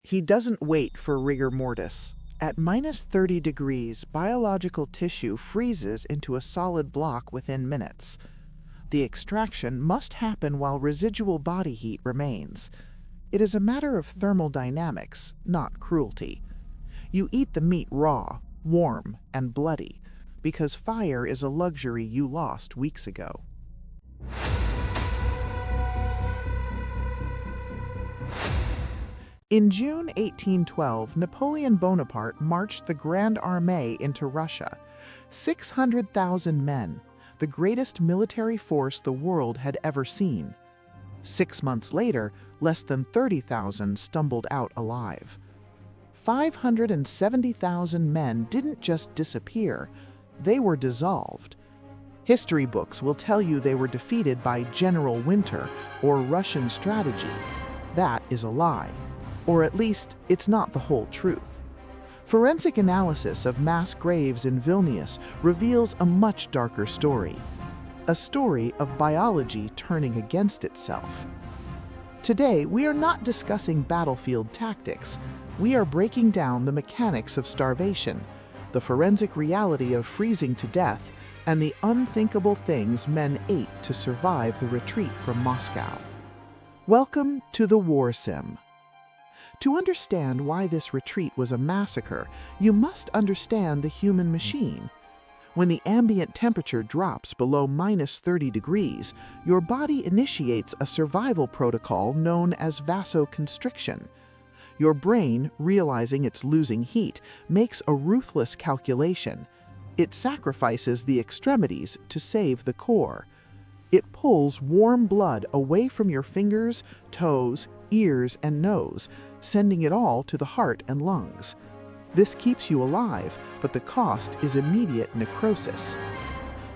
He doesn't wait for rigor mortis. At minus 30 degrees, biological tissue freezes into a solid block within minutes. The extraction must happen while residual body heat remains. It is a matter of thermodynamics, not cruelty. You eat the meat raw, warm, and bloody, because fire is a luxury you lost weeks ago. In June 1812, Napoleon Bonaparte marched the Grande Armée into Russia. 600,000 men, the greatest military force the world had ever seen. 6 months later, less than 30,000 stumbled out alive. 570,000 men didn't just disappear, they were dissolved. History books will tell you they were defeated by General Winter or Russian strategy. That is a lie. Or at least, it's not the whole truth. Forensic analysis of mass graves in Vilnius reveals a much darker story. A story of biology turning against itself. Today, we are not discussing battlefield tactics. We are breaking down the mechanics of starvation, the forensic reality of freezing to death, and the unthinkable things men ate to survive the retreat from Moscow. Welcome to the WarSim. To understand why this retreat was a massacre, you must understand the human machine. When the ambient temperature drops below minus 30 degrees, your body initiates a survival protocol known as vasoconstriction. Your brain, realizing it's losing heat, makes a ruthless calculation. It sacrifices the extremities to save the core. It pulls warm blood away from your fingers, toes, ears, and nose, sending it all to the heart and lungs. This keeps you alive, but the cost is immediate necrosis.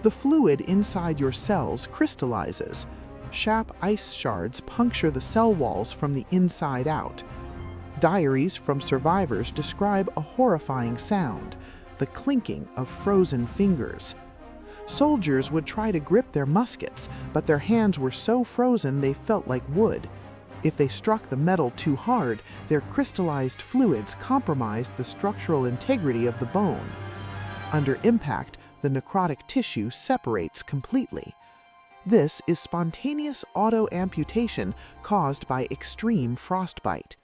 The fluid inside your cells crystallizes. Sharp ice shards puncture the cell walls from the inside out. Diaries from survivors describe a horrifying sound, the clinking of frozen fingers. Soldiers would try to grip their muskets, but their hands were so frozen they felt like wood. If they struck the metal too hard, their crystallized fluids compromised the structural integrity of the bone. Under impact, the necrotic tissue separates completely. This is spontaneous auto-amputation caused by extreme frostbite.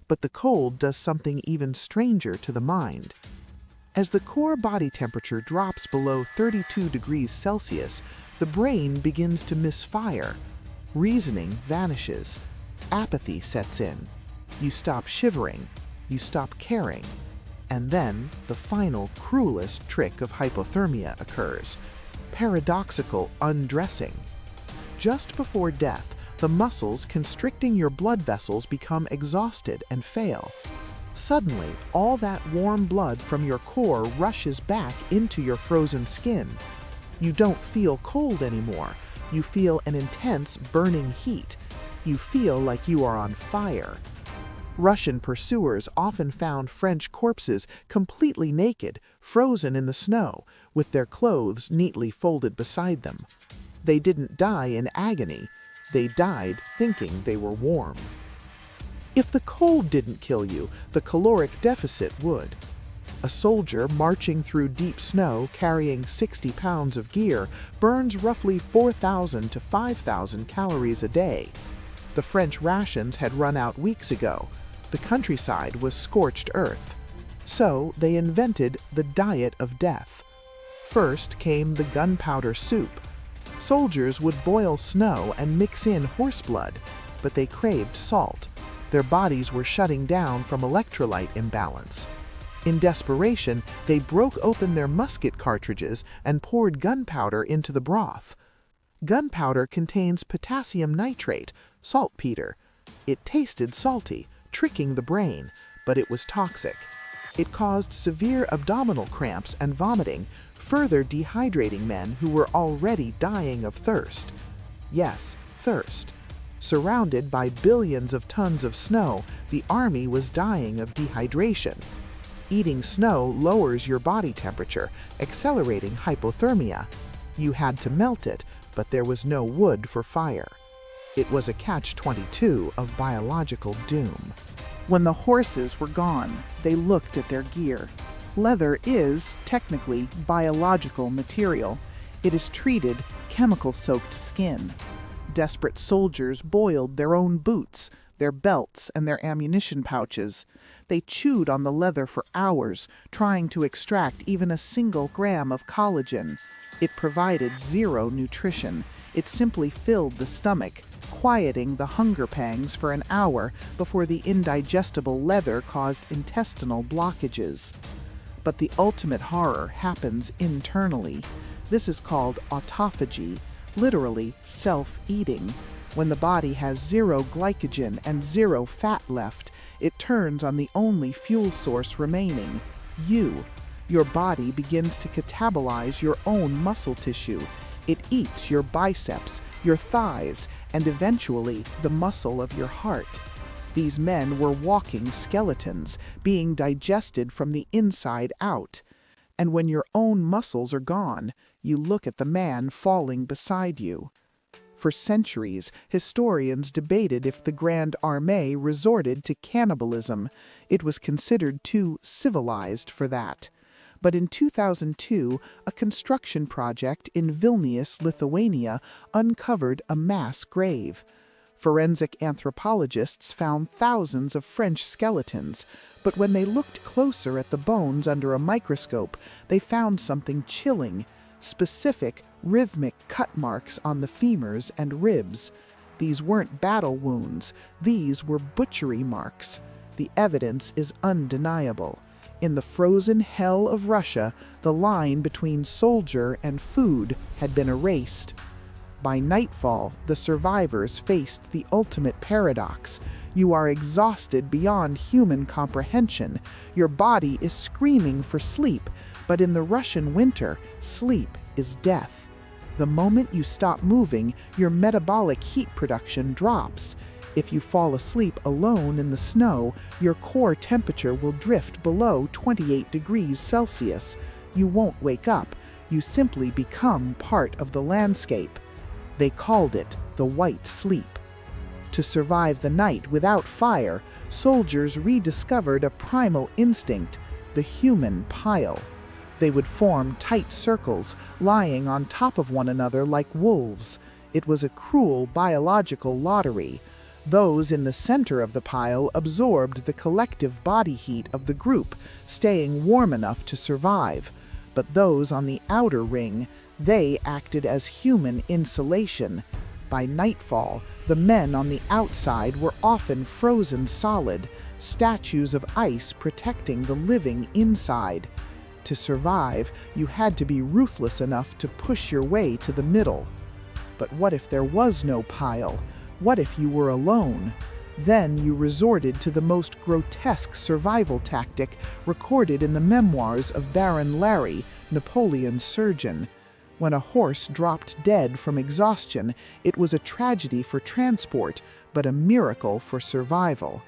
But the cold does something even stranger to the mind. As the core body temperature drops below 32 degrees Celsius, the brain begins to misfire. Reasoning vanishes. Apathy sets in. You stop shivering. You stop caring. And then, the final, cruelest trick of hypothermia occurs. Paradoxical undressing. Just before death, the muscles constricting your blood vessels become exhausted and fail. Suddenly, all that warm blood from your core rushes back into your frozen skin. You don't feel cold anymore. You feel an intense burning heat. You feel like you are on fire. Russian pursuers often found French corpses completely naked, frozen in the snow, with their clothes neatly folded beside them. They didn't die in agony. They died thinking they were warm. If the cold didn't kill you, the caloric deficit would. A soldier marching through deep snow carrying 60 pounds of gear burns roughly 4,000 to 5,000 calories a day. The French rations had run out weeks ago. The countryside was scorched earth. So they invented the diet of death. First came the gunpowder soup. Soldiers would boil snow and mix in horse blood, but they craved salt. Their bodies were shutting down from electrolyte imbalance. In desperation, they broke open their musket cartridges and poured gunpowder into the broth. Gunpowder contains potassium nitrate, saltpeter. It tasted salty, tricking the brain, but it was toxic. It caused severe abdominal cramps and vomiting, further dehydrating men who were already dying of thirst. Yes, thirst. Surrounded by billions of tons of snow, the army was dying of dehydration. Eating snow lowers your body temperature, accelerating hypothermia. You had to melt it, but there was no wood for fire. It was a catch-22 of biological doom. When the horses were gone, they looked at their gear. Leather is, technically, biological material. It is treated chemical-soaked skin. Desperate soldiers boiled their own boots, their belts, and their ammunition pouches. They chewed on the leather for hours, trying to extract even a single gram of collagen. It provided zero nutrition. It simply filled the stomach, quieting the hunger pangs for an hour before the indigestible leather caused intestinal blockages. But the ultimate horror happens internally. This is called autophagy, literally self-eating. When the body has zero glycogen and zero fat left, it turns on the only fuel source remaining, you. Your body begins to catabolize your own muscle tissue. It eats your biceps, your thighs, and eventually the muscle of your heart. These men were walking skeletons, being digested from the inside out. And when your own muscles are gone, you look at the man falling beside you. For centuries, historians debated if the Grande Armée resorted to cannibalism. It was considered too civilized for that. But in 2002, a construction project in Vilnius, Lithuania, uncovered a mass grave. Forensic anthropologists found thousands of French skeletons, but when they looked closer at the bones under a microscope, they found something chilling: specific, rhythmic cut marks on the femurs and ribs. These weren't battle wounds, these were butchery marks. The evidence is undeniable. In the frozen hell of Russia, the line between soldier and food had been erased. By nightfall, the survivors faced the ultimate paradox. You are exhausted beyond human comprehension. Your body is screaming for sleep, but in the Russian winter, sleep is death. The moment you stop moving, your metabolic heat production drops. If you fall asleep alone in the snow, your core temperature will drift below 28 degrees Celsius. You won't wake up. You simply become part of the landscape. They called it the white sleep. To survive the night without fire, soldiers rediscovered a primal instinct, the human pile. They would form tight circles, lying on top of one another like wolves. It was a cruel biological lottery. Those in the center of the pile absorbed the collective body heat of the group, staying warm enough to survive. But those on the outer ring, they acted as human insulation. By nightfall, the men on the outside were often frozen solid, statues of ice protecting the living inside. To survive, you had to be ruthless enough to push your way to the middle. But what if there was no pile? What if you were alone? Then you resorted to the most grotesque survival tactic recorded in the memoirs of Baron Larry, Napoleon's surgeon. When a horse dropped dead from exhaustion, it was a tragedy for transport, but a miracle for survival.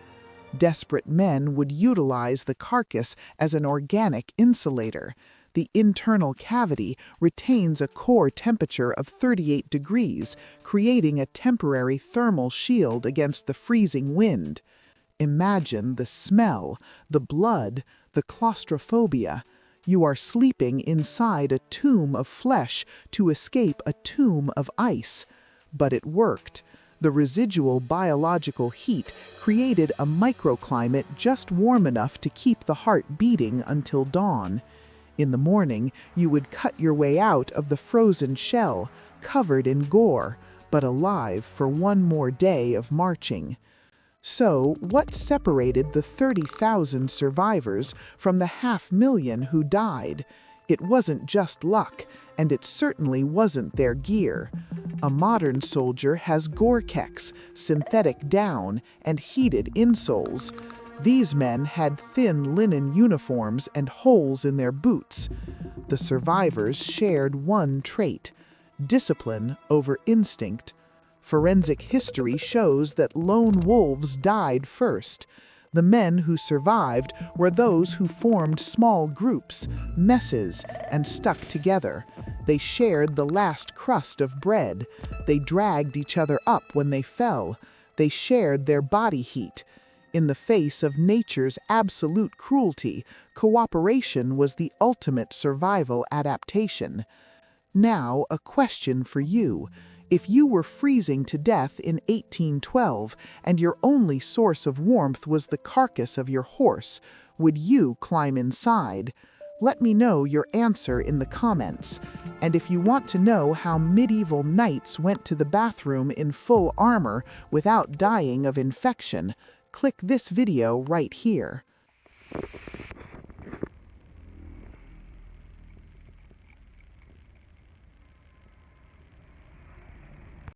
Desperate men would utilize the carcass as an organic insulator. The internal cavity retains a core temperature of 38 degrees, creating a temporary thermal shield against the freezing wind. Imagine the smell, the blood, the claustrophobia. You are sleeping inside a tomb of flesh to escape a tomb of ice. But it worked. The residual biological heat created a microclimate just warm enough to keep the heart beating until dawn. In the morning, you would cut your way out of the frozen shell, covered in gore, but alive for one more day of marching. So, what separated the 30,000 survivors from the 500,000 who died? It wasn't just luck, and it certainly wasn't their gear. A modern soldier has Gore-Tex, synthetic down, and heated insoles. These men had thin linen uniforms and holes in their boots. The survivors shared one trait: discipline over instinct. Forensic history shows that lone wolves died first. The men who survived were those who formed small groups, messes, and stuck together. They shared the last crust of bread. They dragged each other up when they fell. They shared their body heat. In the face of nature's absolute cruelty, cooperation was the ultimate survival adaptation. Now, a question for you. If you were freezing to death in 1812 and your only source of warmth was the carcass of your horse, would you climb inside? Let me know your answer in the comments. And if you want to know how medieval knights went to the bathroom in full armor without dying of infection, click this video right here.